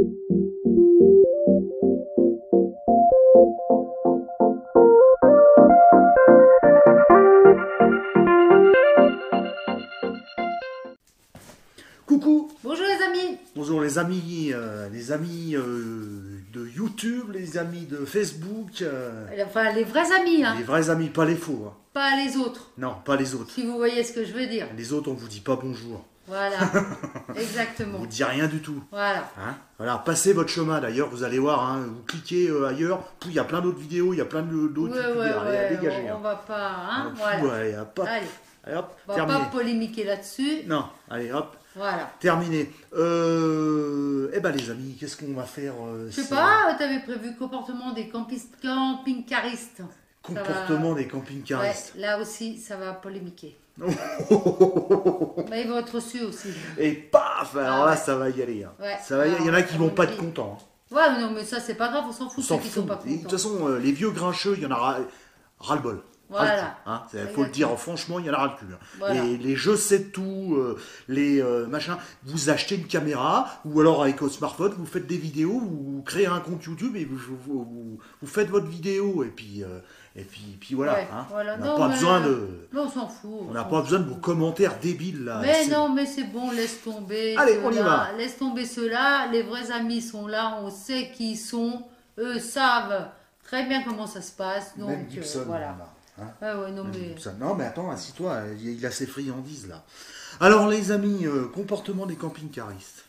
Coucou. Bonjour les amis. Bonjour les amis de YouTube, les amis de Facebook. Enfin les vrais amis, hein. Les vrais amis, pas les faux. Hein. Pas les autres. Non, pas les autres. Si vous voyez ce que je veux dire. Les autres, on vous dit pas bonjour. Voilà, exactement. On vous dit rien du tout. Voilà. Hein, voilà, passez votre chemin d'ailleurs, vous allez voir, hein, vous cliquez ailleurs, puis il y a plein d'autres vidéos, il y a plein d'autres Ouais, dégagez. on va pas, hein, voilà. voilà. Ouais, Allez, hop, on va terminé. pas polémiquer là-dessus. Non, allez, hop. Voilà. Terminé. Eh ben les amis, qu'est-ce qu'on va faire Je sais pas, t'avais prévu comportement des camping-caristes. Comportement des camping-caristes. Ouais, là aussi, ça va polémiquer. Mais ils vont être reçus aussi. Et paf, alors là, ça va y aller. Hein. Ouais. Ça va y aller. Il y en a qui vont pas être contents. Hein. Ouais, mais non, mais ça, c'est pas grave, on s'en fout, ceux qui sont pas contents. De toute façon, les vieux grincheux, il y en a ras-le-bol. Voilà. Hein, faut le dire, franchement, il y en a ras le cul. Hein. Voilà. Les jeux c'est tout, les machins, vous achetez une caméra, ou alors avec votre smartphone, vous faites des vidéos, vous créez un compte YouTube et vous faites votre vidéo, et puis voilà. Ouais, hein. voilà. On n'a pas besoin de... Mais on s'en fout. On n'a pas besoin de vos commentaires débiles là. Mais non, mais c'est bon, laisse tomber. Allez, on y va. Laisse tomber ceux-là. Les vrais amis sont là, on sait qui ils sont. Eux savent très bien comment ça se passe. Donc Même Gibson, voilà. là, hein. Ouais, non, mais... Non, mais attends, assis-toi, il a ses friandises là. Alors, les amis, comportement des camping-caristes.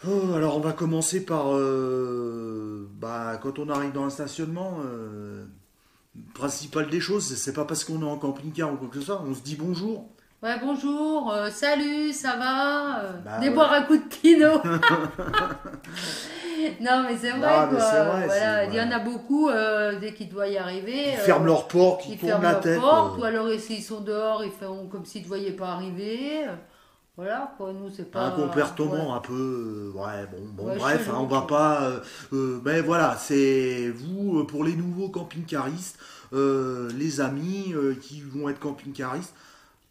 Oh, alors, on va commencer par. Quand on arrive dans un stationnement, principal des choses, c'est pas parce qu'on est en camping-car ou quoi que ce soit, on se dit bonjour. Ouais, bonjour, salut, ça va Déboire un coup de kino. Non, mais c'est vrai, Non, mais quoi. c'est vrai, Voilà. Il y en a beaucoup, dès qu'ils doivent y arriver. Ils ferment leur porte, ils tournent la tête. Ou alors, s'ils sont dehors, ils font comme s'ils ne voyaient pas arriver. Voilà, quoi, nous, c'est pas... Un comportement un peu... ouais, bref, chelou, hein, on va pas... mais voilà, c'est vous, pour les nouveaux camping-caristes, les amis qui vont être camping-caristes,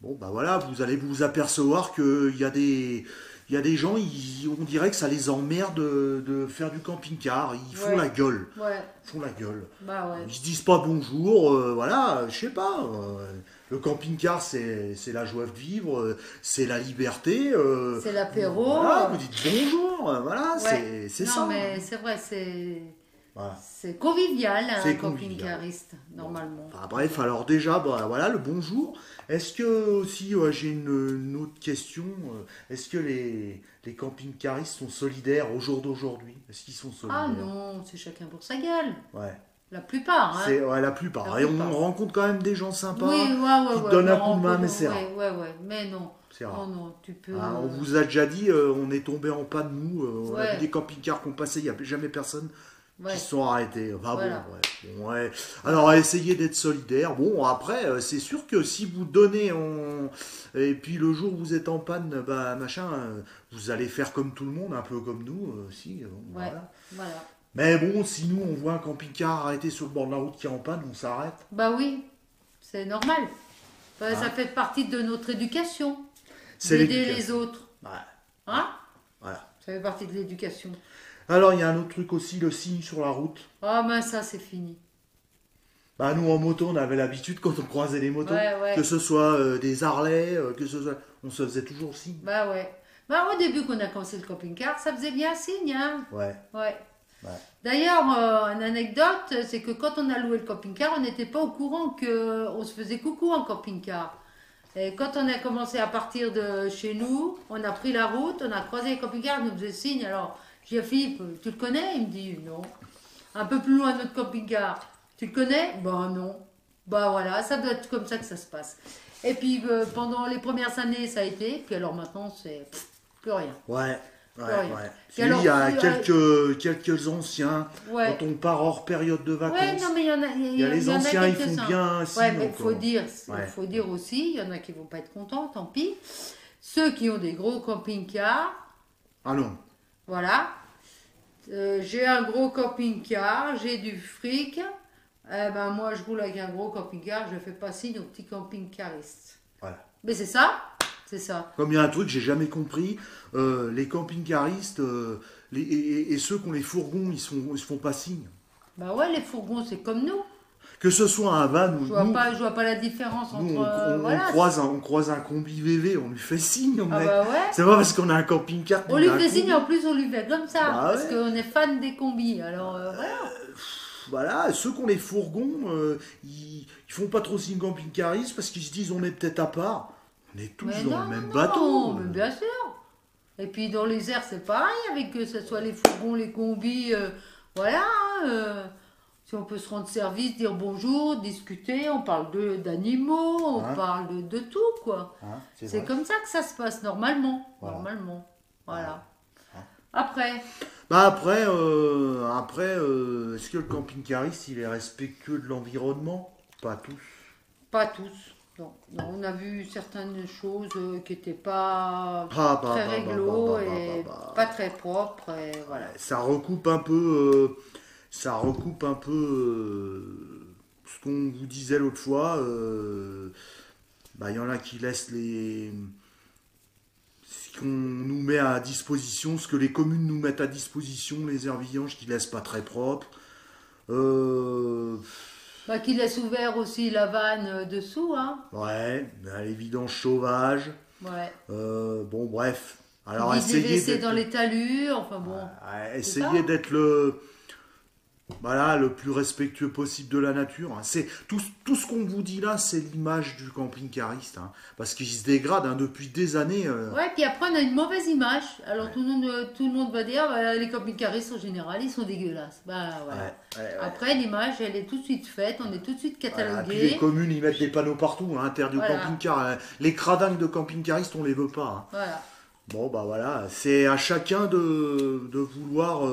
bon, bah voilà, vous allez vous apercevoir qu'il y a des... Il y a des gens, on dirait que ça les emmerde de faire du camping-car. Ils font la gueule. Ouais. Ils font la gueule. Bah ouais. Ils se disent pas bonjour. Voilà, je sais pas. Le camping-car, c'est la joie de vivre. C'est la liberté. C'est l'apéro. Voilà, vous dites bonjour. Voilà, ouais. c'est ça. Non, mais c'est vrai, c'est... Voilà. C'est convivial, un C'est camping-cariste, normalement. Enfin, bref, alors déjà, voilà, le bonjour. Est-ce que aussi, j'ai une autre question. Est-ce que les camping-caristes sont solidaires au jour d'aujourd'hui? Est-ce qu'ils sont solidaires? Ah non, c'est chacun pour sa gueule. Ouais. La plupart, hein. Ouais, la plupart. Et on rencontre quand même des gens sympas qui te donnent un coup de main, mais c'est rare. Ouais, mais non. C'est rare. Non, tu peux... Hein, on vous a déjà dit, on est tombé en panne, nous. On a vu des camping-cars qu'on passait, il n'y a jamais personne qui se sont arrêtés. Enfin, voilà. ouais. Alors, essayez d'être solidaire. Bon, après, c'est sûr que si vous donnez, et puis le jour où vous êtes en panne, vous allez faire comme tout le monde, un peu comme nous aussi. Voilà. Mais bon, si nous, on voit un camping-car arrêté sur le bord de la route qui est en panne, on s'arrête. Bah oui, c'est normal. Ça fait partie de notre éducation. C'est d'aider les autres. Ouais. Hein? Voilà. Ça fait partie de l'éducation. Alors, il y a un autre truc aussi, le signe sur la route. Ah, ben ça, c'est fini. Bah, nous, en moto, on avait l'habitude, quand on croisait les motos, que ce soit des Harley, que ce soit... On se faisait toujours le signe. Bah ouais. Bah, au début qu'on a commencé le camping-car, ça faisait bien signe, hein. Ouais. D'ailleurs, une anecdote, c'est que quand on a loué le camping-car, on n'était pas au courant qu'on se faisait coucou en camping-car. Et quand on a commencé à partir de chez nous, on a pris la route, on a croisé le camping-car, on nous faisait signe. Alors, j'ai dit, Philippe, tu le connais? Il me dit, non. Un peu plus loin, notre camping-car. Tu le connais? Bah non. Bah voilà, ça doit être comme ça que ça se passe. Et puis, pendant les premières années, ça a été. Puis alors maintenant, c'est plus rien. Ouais. Et Alors, il y a plus, quelques anciens, quand on part hors période de vacances. Ouais, non, mais il y en a les anciens, ils font bien. Ouais, mais il faut dire aussi, il y en a qui vont pas être contents, tant pis. Ceux qui ont des gros camping-cars. Ah non. Voilà. J'ai un gros camping-car, j'ai du fric. Moi, je roule avec un gros camping-car, je fais pas signe aux petits camping-caristes. Voilà. Mais c'est ça. c'est ça. Comme il y a un truc que j'ai jamais compris, les camping-caristes et ceux qui ont les fourgons, ils se font pas signe. Bah ouais, les fourgons, c'est comme nous. Que ce soit un van ou nous, Je vois pas la différence nous, entre. Voilà. on croise un combi VV, on lui fait signe, Ah bah ouais. C'est pas parce qu'on a un camping-car On qu'on lui a un fait signe, combi. en plus on lui fait comme ça, Bah parce ouais. qu'on est fan des combis. Alors voilà. Voilà, ceux qui ont les fourgons, ils font pas trop signe camping-cariste parce qu'ils se disent on est peut-être à part. On est tous Mais dans non, le même non, bateau. mais bien sûr. Et puis dans les airs, c'est pareil, avec que ce soit les fourgons, les combis, voilà. Si on peut se rendre service, dire bonjour, discuter, on parle d'animaux, on Hein parle de tout, quoi. Hein, c'est C'est vrai. comme ça que ça se passe normalement. Voilà. Normalement. Voilà. Hein. Après, Bah après, est-ce que le camping-cariste il est respectueux de l'environnement? Pas tous. pas tous. Non, non, on a vu certaines choses qui n'étaient pas Ah, très réglo et bah. pas très propres. Et voilà. Ça recoupe un peu, ce qu'on vous disait l'autre fois. Bah, il y en a qui laissent ce qu'on nous met à disposition, ce que les communes nous mettent à disposition, les aires vidanges qui laissent pas très propres. Euh, Bah, qu'il laisse ouvert aussi la vanne dessous, hein. ouais, les vidanges sauvages. Ouais. Bon, bref. Qui Alors, vide les essayez WC d'être, dans les talus, enfin bon. C'est ça. essayez d'être le plus respectueux possible de la nature. Hein. C'est tout ce qu'on vous dit là, c'est l'image du camping-cariste, hein, parce qu'il se dégrade hein, depuis des années. Ouais, puis après on a une mauvaise image. Alors Ouais. tout le monde va dire bah, les camping-caristes en général ils sont dégueulasses. Bah voilà. Ouais. Après l'image elle est tout de suite faite, on est tout de suite Voilà. Puis les catalogué. communes, ils mettent des panneaux partout, hein, interdits au Voilà. camping-car. Hein. Les cradingues de camping-caristes, on les veut pas. Hein. Voilà. Bon, bah voilà, c'est à chacun de vouloir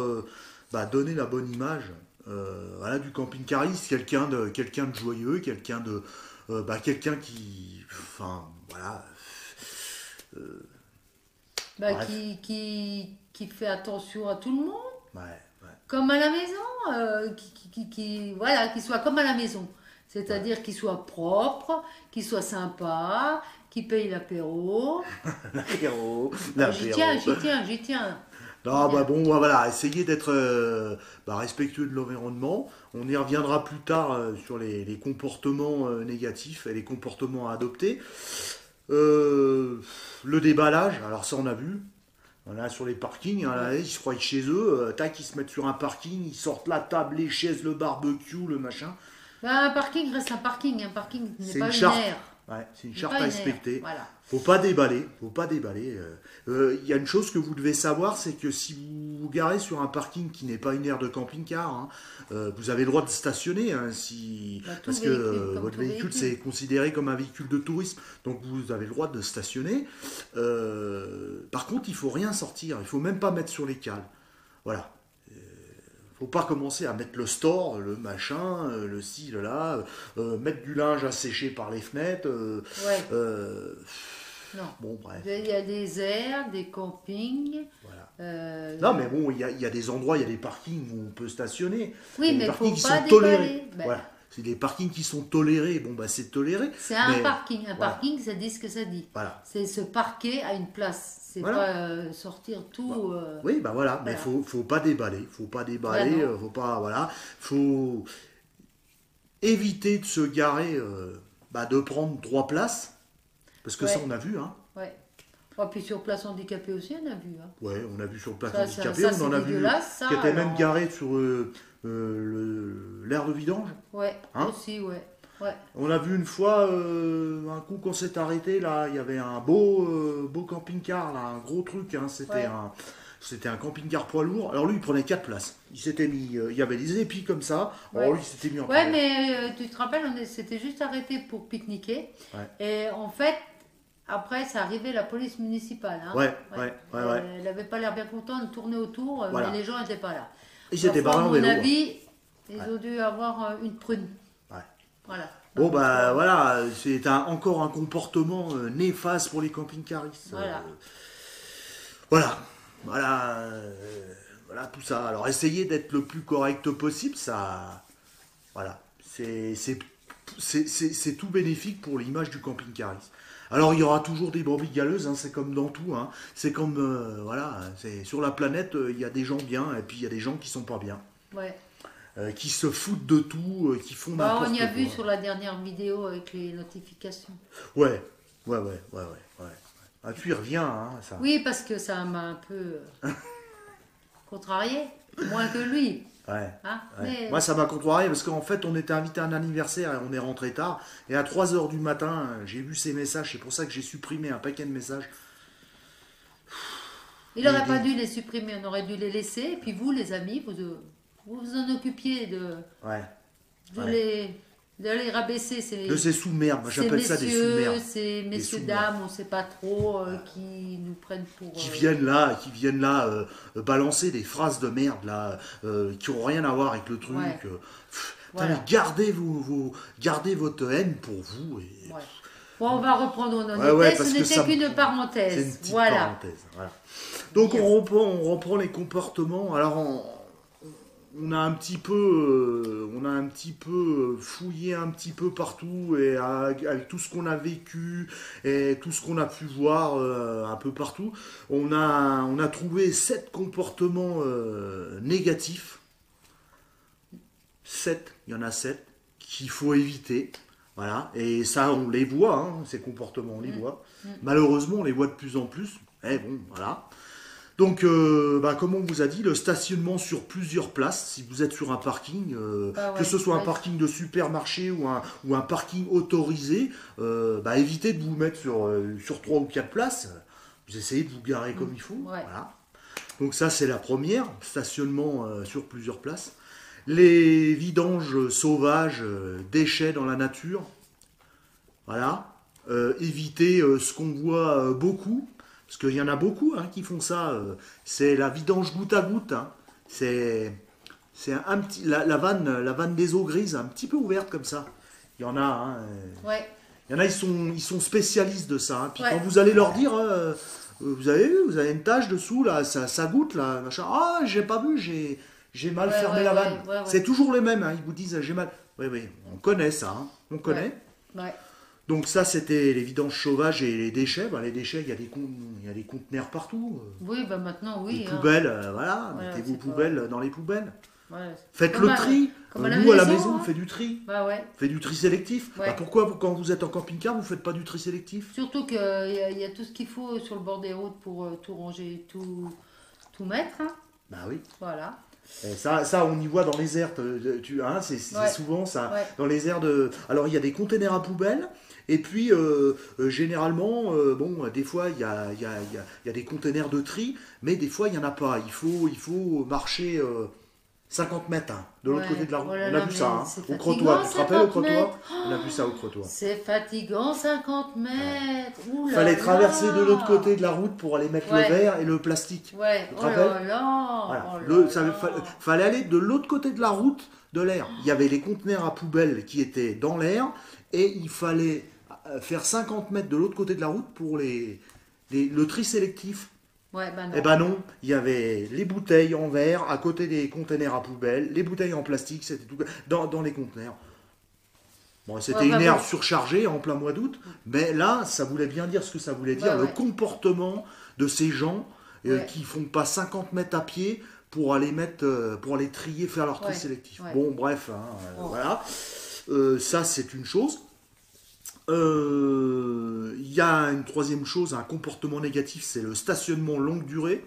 donner la bonne image voilà, du camping-cariste, quelqu'un de joyeux, quelqu'un qui. Enfin, voilà. Bah, Bref. qui fait attention à tout le monde, Ouais. comme à la maison, voilà, qui soit comme à la maison. C'est-à-dire qu'il soit propre, qu'il soit sympa, qu'il paye l'apéro. L'apéro, J'y l'apéro. tiens, j'y tiens. Non, bah bon, voilà, essayez d'être respectueux de l'environnement. On y reviendra plus tard sur les comportements négatifs et les comportements à adopter. Le déballage, alors ça on a vu. On a sur les parkings, hein, là, ils se croient chez eux, tac, ils se mettent sur un parking, ils sortent la table, les chaises, le barbecue, le machin. Bah, un parking reste un parking n'est C'est pas une une charte. aire. Ouais, c'est une C'est charte pas à une aire, respecter. voilà. Faut pas déballer, faut pas déballer. Il y a une chose que vous devez savoir, c'est que si vous vous garez sur un parking qui n'est pas une aire de camping-car, hein, vous avez le droit de stationner, hein, Bah, tout parce que véhicule, comme votre tout véhicule véhicule. c'est considéré comme un véhicule de tourisme, donc vous avez le droit de stationner. Par contre, il faut rien sortir, il faut même pas mettre sur les cales. Voilà. Faut pas commencer à mettre le store, le machin, le ci, le là, mettre du linge à sécher par les fenêtres. Ouais, Euh, non. bon, bref. Il y a des aires, des campings. Voilà. euh, Non, mais bon, il y a des endroits, il y a des parkings où on peut stationner. Il y Oui, a des mais il parkings faut qui pas sont tolérés. déballer. Ben, Voilà. C'est des parkings qui sont tolérés. Bon, bah, c'est toléré. c'est un mais parking. Un voilà. parking, ça dit ce que ça dit. Voilà. C'est se parquer à une place. C'est Voilà. pas sortir tout. Oui, bah voilà. Mais Voilà. faut pas déballer. Faut pas déballer. Ah non. Faut pas. Voilà. Faut éviter de se garer, de prendre 3 places. Parce que ça, Ouais. on a vu, hein. Ouais. Oh, puis sur place handicapée aussi, on a vu. Hein. Ouais, on a vu sur place Ça, handicapé, ça, on en c'est a vu dégueulasse, ça, qui était même alors. garé sur l'aire de vidange. Ouais, Hein aussi, ouais. Ouais. On a vu une fois, un coup qu'on s'est arrêté, là, il y avait un beau camping-car, là, un gros truc, hein, Ouais. c'était un camping-car poids lourd. Alors lui, il prenait 4 places. Il s'était mis, il y avait des épis comme ça. Alors Ouais. lui, il s'était mis en Ouais, première. mais tu te rappelles, s'était juste arrêté pour pique-niquer. Ouais. Et en fait, après, ça arrivait la police municipale. Hein. Ouais. Elle avait pas l'air bien contente de tourner autour, Voilà. mais les gens n'étaient pas là. Ils s'étaient Parfois, barrés en à mon vélo. avis, ils ont dû avoir une prune. Ouais. Voilà. Bon, Donc, bah voilà, c'est encore un comportement néfaste pour les camping-caristes. Voilà. Voilà tout ça. Alors essayez d'être le plus correct possible, ça. Voilà. C'est tout bénéfique pour l'image du camping-cariste. Alors il y aura toujours des brebis galeuses, hein, c'est comme dans tout. Hein. C'est comme, voilà, c'est, sur la planète, il y a des gens bien et puis il y a des gens qui sont pas bien. Ouais. Qui se foutent de tout, qui font Bah, n'importe on y a quoi. vu sur la dernière vidéo avec les notifications. Ouais, ouais. Ah, tu y reviens, hein, ça. Oui, parce que ça m'a un peu contrarié, moins que lui. Ouais. Hein, Ouais. mais Moi, ça m'a contrarié parce qu'en fait, on était invité à un anniversaire et on est rentré tard. Et à 3 heures du matin, j'ai vu ces messages. C'est pour ça que j'ai supprimé un paquet de messages. il Des- n'aurait pas des- dû les supprimer, on aurait dû les laisser. Et puis vous, les amis, vous vous en occupiez Ouais. de Ouais. les rabaisser. De ces sous-merdes. Moi, j'appelle ça des sous-merdes. Ces messieurs, sous-merdes. dames, on ne sait pas trop, qui nous prennent pour... Qui viennent là balancer des phrases de merde là, qui ont rien à voir avec le truc. Ouais. Putain, Voilà. mais gardez votre haine pour vous. Et... Ouais. Bon, on va reprendre nos Ouais, ouais, notes. parce Ce que ça n'était me- qu'une C'est parenthèse. une petite Voilà. parenthèse. Voilà. Donc Yes. on reprend les comportements. Alors on a un petit peu, fouillé un petit peu partout et avec tout ce qu'on a vécu et tout ce qu'on a pu voir un peu partout, on a trouvé 7 comportements négatifs. 7, il y en a 7 qu'il faut éviter. Voilà, et ça on les voit, hein, ces comportements on les voit. Malheureusement on les voit de plus en plus. Eh bon, voilà. Donc, comme on vous a dit, le stationnement sur plusieurs places, si vous êtes sur un parking, Ah ouais, que ce soit un ouais. parking de supermarché ou un parking autorisé, évitez de vous mettre sur 3 ou 4 places. Vous essayez de vous garer comme il faut. Ouais. Voilà. Donc ça, c'est la première, stationnement sur plusieurs places. Les vidanges sauvages, déchets dans la nature. Voilà. Évitez ce qu'on voit beaucoup. Parce qu'il y en a beaucoup hein, qui font ça. C'est la vidange goutte à goutte. Hein. C'est un petit, la vanne des eaux grises, un petit peu ouverte comme ça. Il y en a. Hein, Ouais. il y en a, ils sont spécialistes de ça. Hein. Puis Ouais. quand vous allez leur dire, vous avez vu, vous avez une tache dessous, là, ça goûte, là, machin. Ah, j'ai pas vu, j'ai mal Ouais, fermé ouais, la ouais, vanne. ouais, ouais. C'est toujours les mêmes. Hein. Ils vous disent, j'ai mal. Oui, on connaît ça. Hein. On connaît. Ouais. Donc ça, c'était les vidanges sauvages et les déchets. Les déchets, il y a des conteneurs partout. Oui, bah maintenant, oui. Les hein. poubelles, voilà, Voilà, mettez vos c'est pas- poubelles dans les poubelles. Ouais. Faites Comme le tri. comme à la Nous, à la maison, maison, hein. on fait du tri. Bah ouais. On fait du tri sélectif. Ouais. Pourquoi, quand vous êtes en camping-car, vous ne faites pas du tri sélectif? Surtout qu'il y a tout ce qu'il faut sur le bord des routes pour tout ranger, tout mettre. Hein. Bah oui. Voilà. Et ça, on y voit dans les aires. C'est Ouais. souvent ça. Ouais. Dans les aires de. Alors, il y a des containers à poubelles. Et puis, généralement, des fois, il y a des containers de tri, mais des fois, il n'y en a pas. Il faut marcher 50 mètres hein, de l'autre Ouais. côté de la route. Oh là On là, a vu ça, mais hein, c'est au fatigant, crottoir. Tu te rappelles au 50 crottoir? mètres. On a vu ça au crottoir. C'est fatigant, 50 mètres. Ouh Il là fallait là. traverser de l'autre côté de la route pour aller mettre Ouais. le verre et le plastique. Ouais, Tu te oh là rappelles? là. Voilà. Oh là là. Fallait aller de l'autre côté de la route de l'air. Il y avait les conteneurs à poubelles qui étaient dans l'air et il fallait faire 50 mètres de l'autre côté de la route pour le tri sélectif. Ouais, bah non. Eh ben non, il y avait les bouteilles en verre à côté des conteneurs à poubelles, les bouteilles en plastique, c'était tout dans les conteneurs. Bon, c'était Ouais, bah une aire bon. surchargée en plein mois d'août, mais là, ça voulait bien dire ce que ça voulait dire, Ouais, le ouais. comportement de ces gens Ouais. qui font pas 50 mètres à pied pour aller pour aller trier, faire leur tri Ouais, sélectif. ouais. Bon, bref, hein, Bon. voilà. Ça, c'est une chose. Il y a une troisième chose, un comportement négatif, c'est le stationnement longue durée.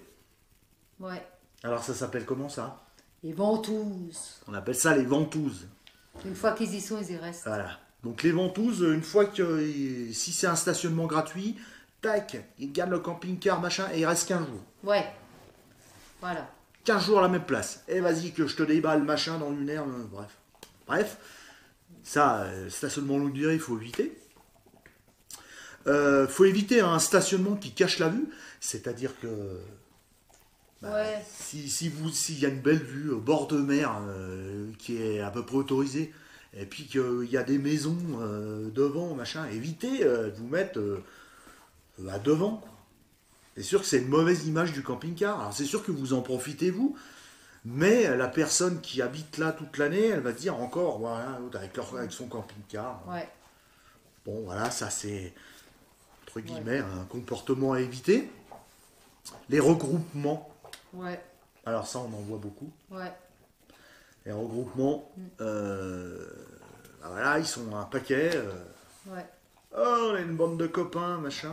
Ouais. Alors ça s'appelle comment ça? Les ventouses. On appelle ça les ventouses. Une fois qu'ils y sont, ils y restent. Voilà. Donc les ventouses, une fois que si c'est un stationnement gratuit, tac, ils gagnent le camping-car, machin, et il reste 15 jours. Ouais. Voilà. 15 jours à la même place. Et vas-y que je te déballe, machin, dans une aire, bref. Bref, ça, stationnement longue durée, il faut éviter. Faut éviter un stationnement qui cache la vue, c'est-à-dire que Ouais. s'il y a une belle vue au bord de mer qui est à peu près autorisée, et puis qu'il y a des maisons devant, machin, évitez de vous mettre à devant. Quoi. C'est sûr que c'est une mauvaise image du camping-car. Alors c'est sûr que vous en profitez vous, mais la personne qui habite là toute l'année, elle va se dire encore, voilà, avec son camping-car. Ouais. Bon, voilà, ça c'est. entre guillemets, un comportement à éviter. Les regroupements. Ouais. Alors ça, on en voit beaucoup. Ouais. Les regroupements, voilà, ils sont un paquet. Ouais. Oh, on est une bande de copains, machin.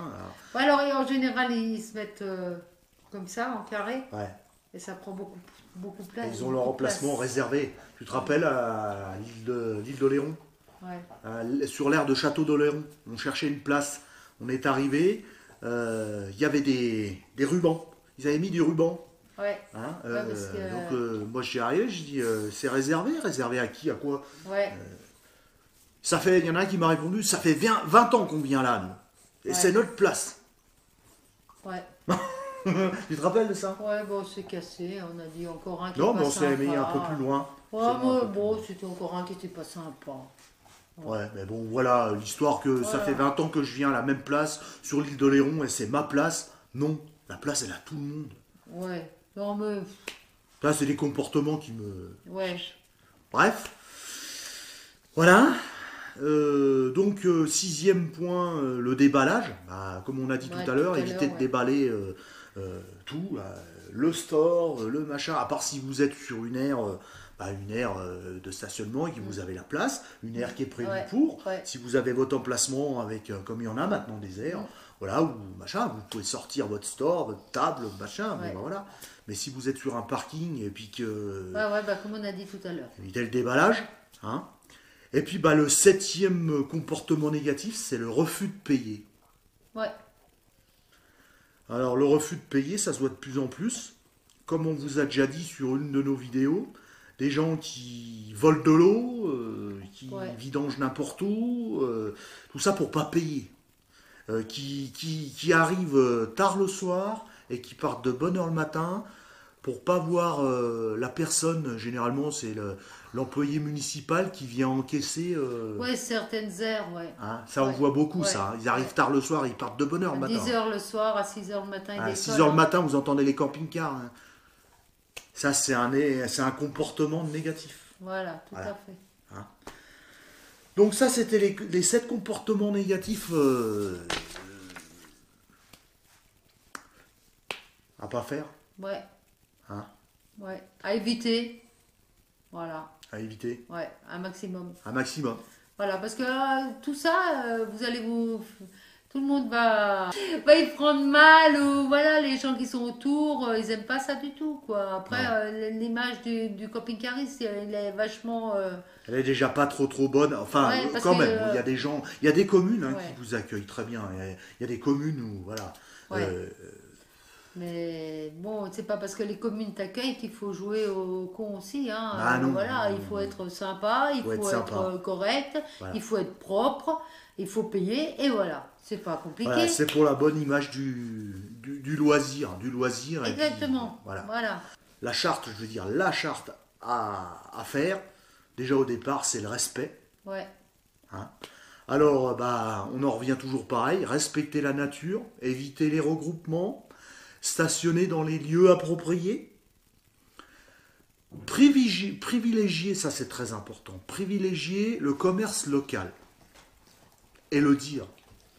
Ouais, alors, et en général, ils se mettent comme ça, en carré, Ouais. et ça prend beaucoup de place. Ils ont leur emplacement réservé. Tu te rappelles à l'île d'Oléron, Ouais. sur l'aire de Château d'Oléron, on cherchait une place. On est arrivé, il y avait des rubans. Ils avaient mis du ruban. Ouais. Hein, Ouais, parce que- donc moi j'y arrivé, je dis c'est réservé, réservé à qui, à quoi? Ouais. Il y en a un qui m'a répondu, ça fait 20 ans qu'on vient là, nous. Et Ouais. c'est notre place. Ouais. Tu te rappelles de ça? Ouais, bon, c'est cassé. On a dit encore un qui Non, est mais pas on s'est mis un sympa. peu plus loin. Ouais, On s'est mis un moi, peu plus bon, loin. c'était encore un qui était pas sympa. Ouais, mais bon, voilà, l'histoire que ça Voilà. fait 20 ans que je viens à la même place, sur l'île d'Oléron, et c'est ma place. Non, la place, elle a tout le monde. Ouais. Non, mais. Là, c'est des comportements qui me... Ouais. Bref. Voilà. Donc, sixième point, le déballage. Bah, comme on a dit Ouais, tout à l'heure, tout à évitez l'heure, de déballer tout. Le store, le machin. À part si vous êtes sur une aire, de stationnement et que vous avez la place. Une aire qui est prévue Ouais, pour. ouais. Si vous avez votre emplacement avec, comme il y en a maintenant, des aires. Voilà, ou machin, vous pouvez sortir votre store, votre table, machin, Ouais. bon, bah, voilà. Mais si vous êtes sur un parking et puis que... Ouais, bah, comme on a dit tout à l'heure. Évitez le déballage. Hein. Et puis le septième comportement négatif, c'est le refus de payer. Ouais. Alors le refus de payer, ça se voit de plus en plus. Comme on vous a déjà dit sur une de nos vidéos, des gens qui volent de l'eau, qui Ouais. vidangent n'importe où, tout ça pour pas payer. Qui arrivent tard le soir et qui partent de bonne heure le matin pour pas voir la personne. Généralement, c'est l'employé municipal qui vient encaisser. Ouais, certaines aires, ouais. Hein, ça, on Ouais. voit beaucoup, Ouais. ça. Ils arrivent Ouais. tard le soir, ils partent de bonne heure À le matin. 10h le soir, à 6h le matin, ils À décollent. 6 heures le matin, vous entendez les camping-cars. Hein. Ça, c'est un comportement négatif. Voilà, tout Voilà. à fait. Donc ça, c'était les 7 comportements négatifs à pas faire, Ouais. hein, Ouais. À éviter. Voilà. à éviter, Ouais, un maximum. un maximum. Voilà, parce que tout ça, vous allez vous... Tout le monde va y prendre mal, ou voilà, les gens qui sont autour, ils aiment pas ça du tout, quoi. Après, l'image du camping-cariste, il est vachement... Elle est déjà pas trop bonne. Enfin, Ouais, parce quand que, même, il y a des gens, il y a des communes hein, ouais. qui vous accueillent très bien. Il y a des communes où, voilà. Ouais. Mais bon, c'est pas parce que les communes t'accueillent qu'il faut jouer au con aussi. Hein. Ah non, Voilà, non, il faut non. être sympa, il Faut faut être être sympa. correct, Voilà. il faut être propre, il faut payer, et voilà. C'est pas compliqué. Voilà, c'est pour la bonne image du loisir. Du loisir et puis, Exactement. voilà. Voilà. La charte, je veux dire, la charte à faire, déjà au départ, c'est le respect. Ouais. Hein. Alors, on en revient toujours pareil, respecter la nature, éviter les regroupements, stationner dans les lieux appropriés, privilégier, ça c'est très important, privilégier le commerce local et le dire.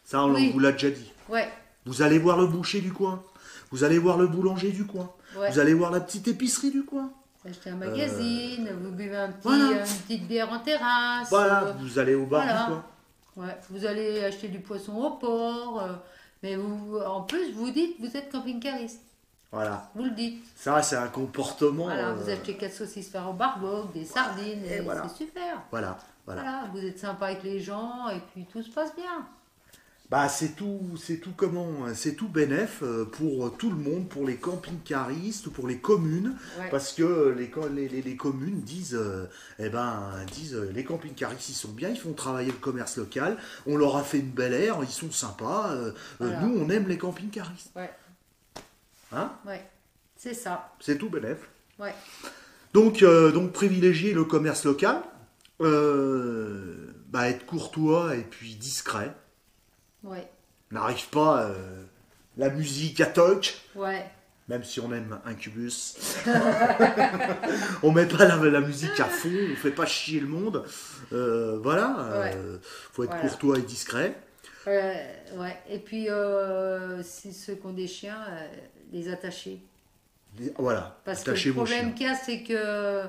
Ça, on Oui. vous l'a déjà dit. Ouais. Vous allez voir le boucher du coin, vous allez voir le boulanger du coin, Ouais. vous allez voir la petite épicerie du coin. Achetez un magazine, vous buvez voilà. une petite bière en terrasse. Voilà, vous allez au bar voilà. du coin. Ouais. Vous allez acheter du poisson au port. Mais vous, en plus, vous dites que vous êtes camping-cariste. Voilà, Vous le dites. ça c'est un comportement. Voilà, vous achetez 4 saucisses faire au barbecue, des sardines, et et voilà. c'est super. Voilà. Voilà, vous êtes sympa avec les gens et puis tout se passe bien. C'est tout bénef pour tout le monde, pour les camping-caristes, pour les communes, Ouais. parce que les communes disent, les camping-caristes ils sont bien, ils font travailler le commerce local, on leur a fait une belle aire, ils sont sympas, Voilà. nous on aime les camping-caristes, Ouais, hein, ouais, c'est ça. c'est tout bénef. Ouais, Donc privilégier le commerce local, être courtois et puis discret. ouais, N'arrive pas la musique à toc, ouais, même si on aime Incubus. On met pas la musique à fond, on fait pas chier le monde. Voilà, Ouais. faut être Voilà. courtois et discret. Ouais. Et puis, si ceux qui ont des chiens, les attacher. Voilà, Parce que le attachez vos problème chiens. qu'il y a, c'est que,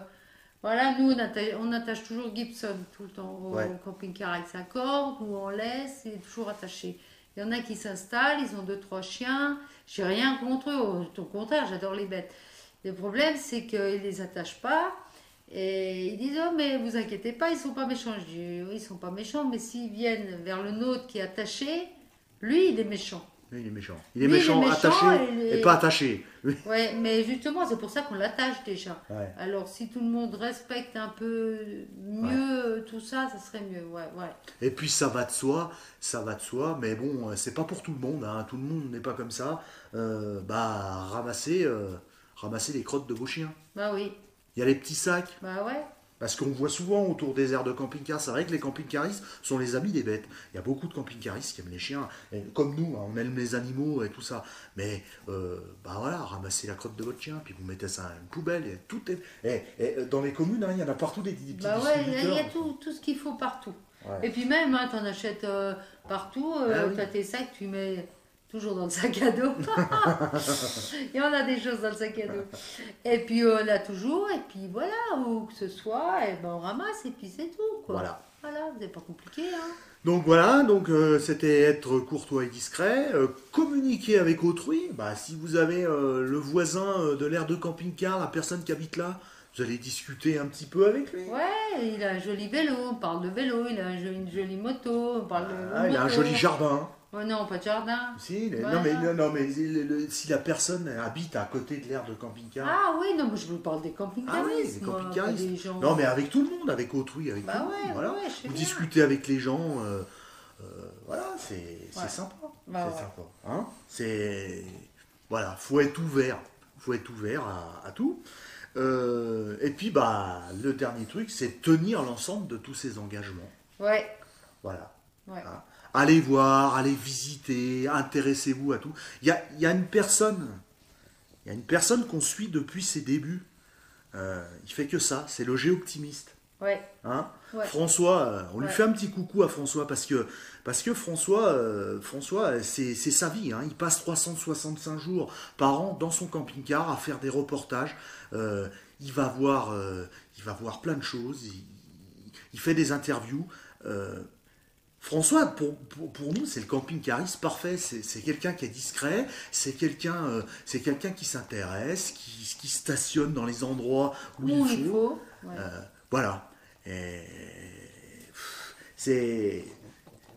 voilà, nous, on attache toujours Gibson tout le temps Ouais, au camping-car avec sa corde, ou on laisse, il est toujours attaché. Il y en a qui s'installent, ils ont deux, trois chiens. J'ai rien contre eux, au contraire, j'adore les bêtes. Le problème, c'est qu'ils les attachent pas. Et ils disent, oh, mais vous inquiétez pas, ils sont pas méchants. Je dis, oui, ils sont pas méchants, mais s'ils viennent vers le nôtre qui est attaché, lui, il est méchant. lui, il est méchant. Il est Lui, il est méchant méchant attaché et et pas attaché. Oui. ouais, mais justement, c'est pour ça qu'on l'attache déjà. Ouais, Alors, si tout le monde respecte un peu ouais. mieux tout ça, ça serait mieux. Ouais, ouais. Et puis ça va de soi, mais bon, c'est pas pour tout le monde, hein. Tout le monde n'est pas comme ça. Bah, ramassez les crottes de vos chiens. Bah oui, Il y a les petits sacs. bah ouais. Parce qu'on voit souvent autour des aires de camping-car, c'est vrai que les camping-caristes sont les amis des bêtes. Il y a beaucoup de camping-caristes qui aiment les chiens, et comme nous, hein, on aime les animaux et tout ça. Mais bah voilà, ramassez la crotte de votre chien, puis vous mettez ça à une poubelle, et tout est. Dans les communes, hein, il y en a partout des petits Bah ouais, il y a distributeurs. tout ce qu'il faut partout. Ouais. Et puis même, hein, t'en achètes partout, Ah oui. t'as tes sacs, tu mets toujours dans le sac à dos. Il y en a des choses dans le sac à dos. Et puis on a toujours, et puis voilà, où que ce soit, et ben on ramasse, et puis c'est tout, quoi. Voilà. Voilà, c'est pas compliqué, hein. Donc voilà, donc c'était être courtois et discret, communiquer avec autrui. Bah, si vous avez le voisin de l'aire de camping-car, la personne qui habite là, vous allez discuter un petit peu avec lui. Ouais, il a un joli vélo, on parle de vélo, il a une jolie moto, on parle Ah, de il a un moto. joli jardin. Oh non, pas de jardin. Si, Voilà. non, mais si la personne habite à côté de l'aire de camping-car. Ah oui, non, mais je vous parle des Ah oui, camping-caristes, les moi, pas camping-caristes. des gens. Non, mais avec tout le monde, avec autrui, avec tout Bah le monde. ouais, Voilà. ouais, je sais Vous bien. discutez avec les gens. Voilà, Ouais. c'est sympa. Bah C'est ouais. sympa. Hein, c'est. Voilà, faut être ouvert. Faut être ouvert à tout. Et puis, bah, le dernier truc, c'est tenir l'ensemble de tous ces engagements. Ouais, Voilà. ouais. Hein. Allez voir, allez visiter, intéressez-vous à tout. Il y a une personne, il y a une personne qu'on suit depuis ses débuts. Il fait que ça, c'est le géoptimiste. Ouais, Hein. ouais, François, on lui ouais. fait un petit coucou à François parce que François, c'est sa vie. Hein. Il passe 365 jours par an dans son camping-car à faire des reportages. Euh, il va voir plein de choses. Il fait des interviews. Euh, François, pour nous, c'est le camping-cariste parfait. C'est quelqu'un qui est discret, c'est quelqu'un qui s'intéresse, qui stationne dans les endroits où il Où il faut. faut. Ouais. Voilà. Et c'est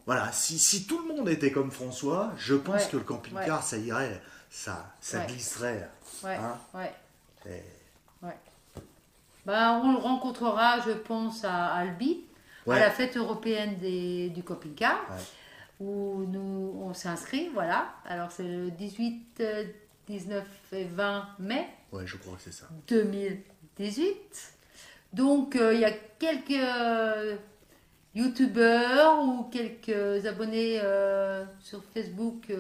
voilà. Si tout le monde était comme François, je pense Ouais, que le ouais, camping-car, ça irait, ça ouais, glisserait. ouais, Hein. ouais, Et- ouais. Bah, on le rencontrera, je pense, à Albi, à Ouais. la fête européenne du camping-car, Ouais. où nous, on s'inscrit, voilà. Alors, c'est le 18, 19 et 20 mai Ouais, je crois que c'est ça. 2018. Donc, il y a quelques youtubeurs ou quelques abonnés sur Facebook,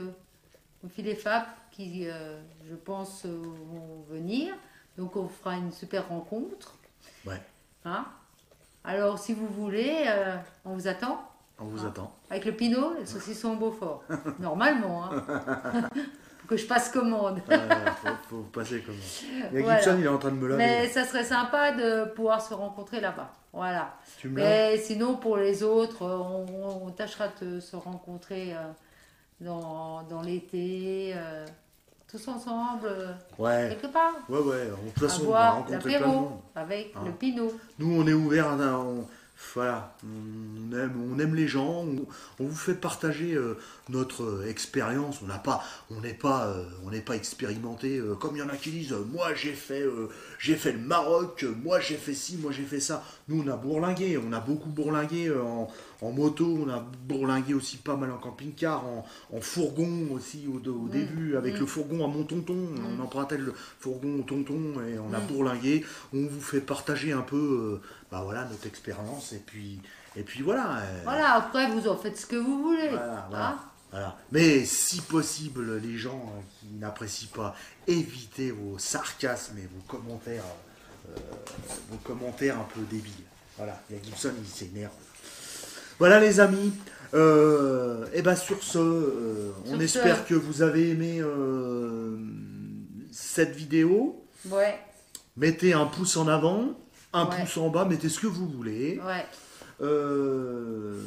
Phil et Fab, qui, je pense, vont venir. Donc, on fera une super rencontre. Ouais. Hein. Alors, si vous voulez, on vous attend. On vous Hein. attend. Avec le pinot, le saucisson au Beaufort. Normalement, hein. Faut que je passe commande. Faut passer comment. Il y a Voilà. Gibson, il est en train de me laver. Mais ça serait sympa de pouvoir se rencontrer là-bas. Voilà. Tu me laves. Mais sinon, pour les autres, on tâchera de se rencontrer dans l'été, tous ensemble, Ouais. quelque part. Ouais, ouais. De toute À façon, on va boire rencontrer plein de l'apéro monde. avec Hein. le pinot. Nous, on est ouvert, voilà, on aime les gens, on vous fait partager notre expérience. On n'est pas expérimenté. Comme il y en a qui disent, moi j'ai fait le Maroc, moi j'ai fait ci, moi j'ai fait ça. Nous, on a bourlingué, on a beaucoup bourlingué en moto, on a bourlingué aussi pas mal en camping-car, en fourgon aussi au début, avec le fourgon à mon tonton. On empruntait le fourgon au tonton et on a bourlingué. On vous fait partager un peu bah voilà, notre expérience et puis voilà. Voilà, après, vous en faites ce que vous voulez. Voilà, voilà, Hein. voilà. Mais si possible, les gens qui n'apprécient pas, évitez vos sarcasmes et vos commentaires un peu débiles. Voilà, il y a Gibson, il s'énerve. Voilà les amis. Et ben sur ce, on Sur espère ce. que vous avez aimé cette vidéo. Ouais, Mettez un pouce en avant, un ouais, pouce en bas, mettez ce que vous voulez. ouais, Euh,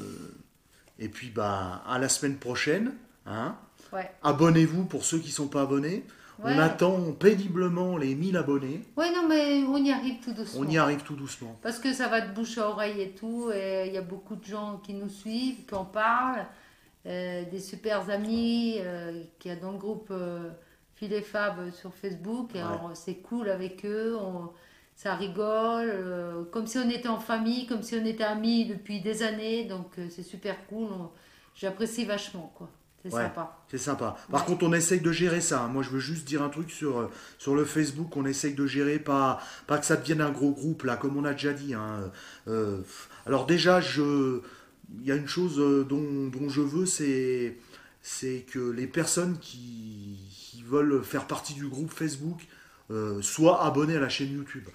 et puis bah à la semaine prochaine. Hein. ouais, Abonnez-vous pour ceux qui ne sont pas abonnés. On ouais. attend péniblement les 1000 abonnés. Ouais, non, mais on y arrive tout On doucement. y arrive tout doucement. Parce que ça va de bouche à oreille et tout, et il y a beaucoup de gens qui nous suivent, qui en parlent, des super amis qui a dans le groupe Phil et Fab sur Facebook, et Ouais. alors c'est cool avec eux, ça rigole, comme si on était en famille, comme si on était amis depuis des années, donc c'est super cool, j'apprécie vachement, quoi. C'est Ouais, sympa. c'est sympa. Par Ouais, contre, on essaye de gérer ça. Hein. Moi, je veux juste dire un truc sur le Facebook. On essaye de gérer, pas que ça devienne un gros groupe, là, comme on a déjà dit. Hein. Alors déjà, il y a une chose dont je veux, c'est que les personnes qui veulent faire partie du groupe Facebook soient abonnées à la chaîne YouTube.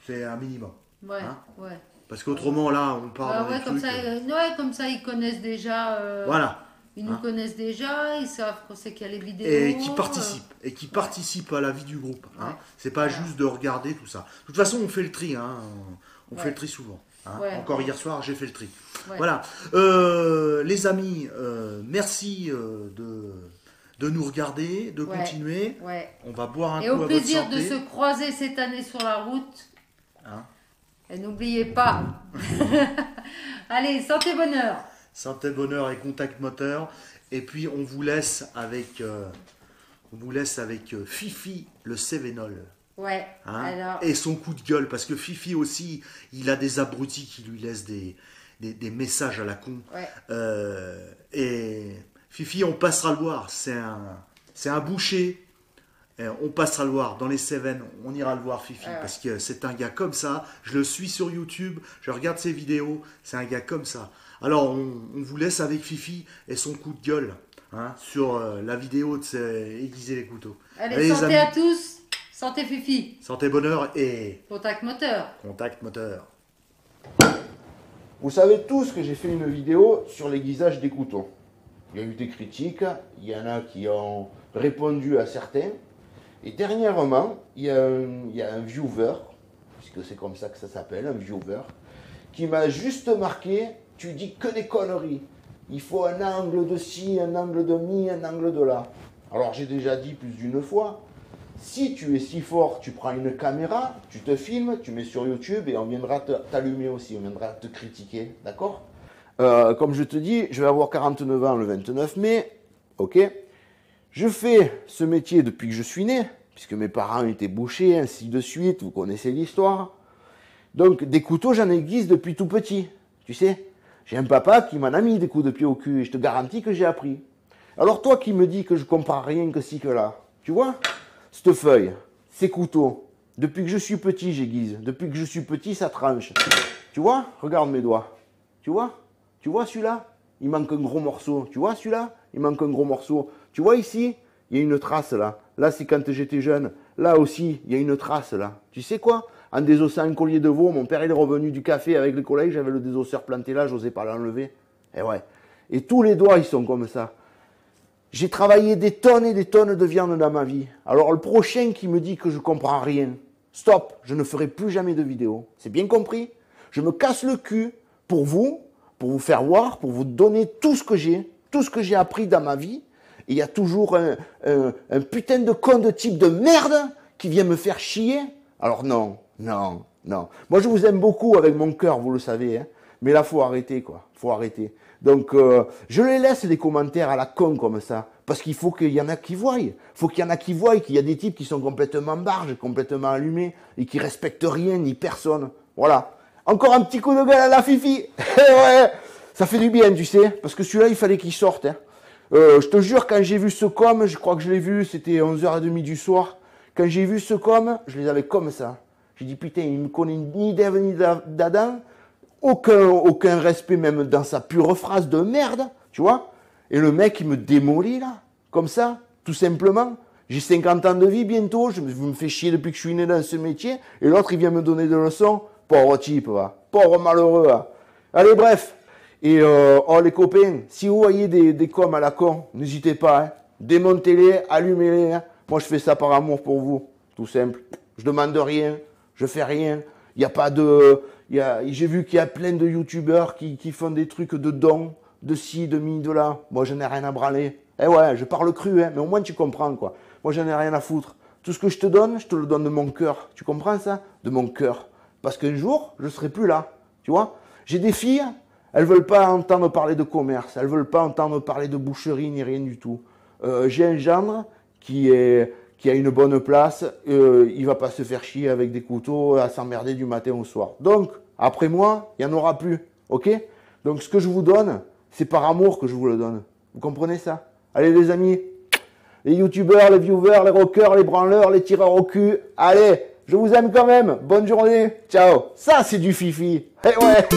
C'est un minimum. ouais, Hein. ouais. Parce qu'autrement, là, on part Bah dans ouais, des comme trucs. ça, ouais, comme ça, ils connaissent déjà. Voilà. Ils nous Hein. connaissent déjà, ils savent qu'on sait qu'il y a les vidéos. Et qui participent Ouais, à la vie du groupe. ouais, Hein. C'est pas voilà. juste de regarder tout ça. De toute façon, on fait le tri. Hein. On fait Ouais, le tri souvent. Hein. ouais, Encore hier soir, j'ai fait le tri. ouais, Voilà. Les amis, merci de nous regarder, de ouais, continuer. ouais. On va boire un Et coup au à votre plaisir de santé. se croiser cette année sur la route. Hein. Et n'oubliez pas. Allez, santé bonheur. Santé, bonheur et contact moteur. Et puis, on vous laisse avec Fifi, le Cévenol. Ouais, Hein, alors. et son coup de gueule, parce que Fifi aussi, il a des abrutis qui lui laissent des messages à la con. Ouais, Et Fifi, on passera le voir, c'est un boucher. On passera le voir dans les Cévennes, on ira le voir Fifi, ouais. parce que c'est un gars comme ça. Je le suis sur YouTube, je regarde ses vidéos, c'est un gars comme ça. Alors on vous laisse avec Fifi et son coup de gueule hein, sur la vidéo de aiguiser les couteaux. Allez, Allez, les santé à amis, tous. Santé Fifi. santé, bonheur et Contact moteur. contact moteur. Vous savez tous que j'ai fait une vidéo sur l'aiguisage des couteaux. Il y a eu des critiques, il y en a qui ont répondu à certains. Et dernièrement, il y a un viewer, puisque c'est comme ça que ça s'appelle, un viewer, qui m'a juste marqué, tu dis que des conneries. Il faut un angle de ci, un angle de mi, un angle de là. Alors j'ai déjà dit plus d'une fois, si tu es si fort, tu prends une caméra, tu te filmes, tu mets sur YouTube et on viendra t'allumer aussi, on viendra te critiquer, d'accord? Comme je te dis, je vais avoir 49 ans le 29 mai, ok? Je fais ce métier depuis que je suis né, puisque mes parents étaient bouchers, ainsi de suite, vous connaissez l'histoire. Donc des couteaux, j'en aiguise depuis tout petit, tu sais. J'ai un papa qui m'en a mis des coups de pied au cul et je te garantis que j'ai appris. Alors toi qui me dis que je comprends rien que ci que là, tu vois? Cette feuille, ces couteaux, depuis que je suis petit j'aiguise, depuis que je suis petit ça tranche. Tu vois? Regarde mes doigts, tu vois? Tu vois celui-là? Il manque un gros morceau, tu vois celui-là? Il manque un gros morceau. Tu vois ici? Il y a une trace là. Là c'est quand j'étais jeune. Là aussi, il y a une trace là. Tu sais quoi? En désossant un collier de veau, mon père il est revenu du café avec les collègues, j'avais le désosseur planté là, j'osais pas l'enlever. Et ouais. Et tous les doigts ils sont comme ça. J'ai travaillé des tonnes et des tonnes de viande dans ma vie. Alors le prochain qui me dit que je comprends rien, stop, je ne ferai plus jamais de vidéo. C'est bien compris? Je me casse le cul pour vous faire voir, pour vous donner tout ce que j'ai appris dans ma vie. Et il y a toujours un putain de con de type de merde qui vient me faire chier. Alors non. Moi je vous aime beaucoup avec mon cœur, vous le savez. Hein. Mais là, faut arrêter quoi. Faut arrêter. Donc, je les laisse les commentaires à la con comme ça. Parce qu'il faut qu'il y en a qui voient. Il faut qu'il y en a qui voient qu'il y a des types qui sont complètement barges, complètement allumés et qui respectent rien ni personne. Voilà. Encore un petit coup de gueule à la Fifi. Ouais, ça fait du bien, tu sais. Parce que celui-là, il fallait qu'il sorte. Hein. Je te jure, quand j'ai vu ce com, je crois que je l'ai vu, c'était 11h30 du soir. Quand j'ai vu ce com, je les avais comme ça. J'ai dit, putain, il ne me connaît ni d'Ève ni d'Adam. Aucun respect, même dans sa pure phrase de merde, tu vois. Et le mec, il me démolit, là, comme ça, tout simplement. J'ai 50 ans de vie bientôt, je me fais chier depuis que je suis né dans ce métier, et l'autre, il vient me donner des leçons. Pauvre type, va. Pauvre malheureux, va. Allez, bref. Et oh les copains, si vous voyez des coms à la con, n'hésitez pas, hein. Démontez-les, allumez-les. Hein. Moi je fais ça par amour pour vous, tout simple. Je demande rien, je fais rien. Il n'y a pas de... J'ai vu qu'il y a plein de youtubeurs qui font des trucs de dons, de ci, de mi, de là. Moi je n'ai rien à branler. Eh ouais, je parle cru, hein, mais au moins tu comprends quoi. Moi j'en ai rien à foutre. Tout ce que je te donne, je te le donne de mon cœur. Tu comprends ça? De mon cœur. Parce qu'un jour, je ne serai plus là. Tu vois? J'ai des filles, elles ne veulent pas entendre parler de commerce. Elles ne veulent pas entendre parler de boucherie ni rien du tout. J'ai un gendre qui a une bonne place. Il ne va pas se faire chier avec des couteaux à s'emmerder du matin au soir. Donc, après moi, il n'y en aura plus. Ok? Donc, ce que je vous donne, c'est par amour que je vous le donne. Vous comprenez ça? Allez les amis, les youtubeurs, les viewers, les rockers, les branleurs, les tireurs au cul. Allez, je vous aime quand même. Bonne journée. Ciao. Ça, c'est du fifi. Eh ouais.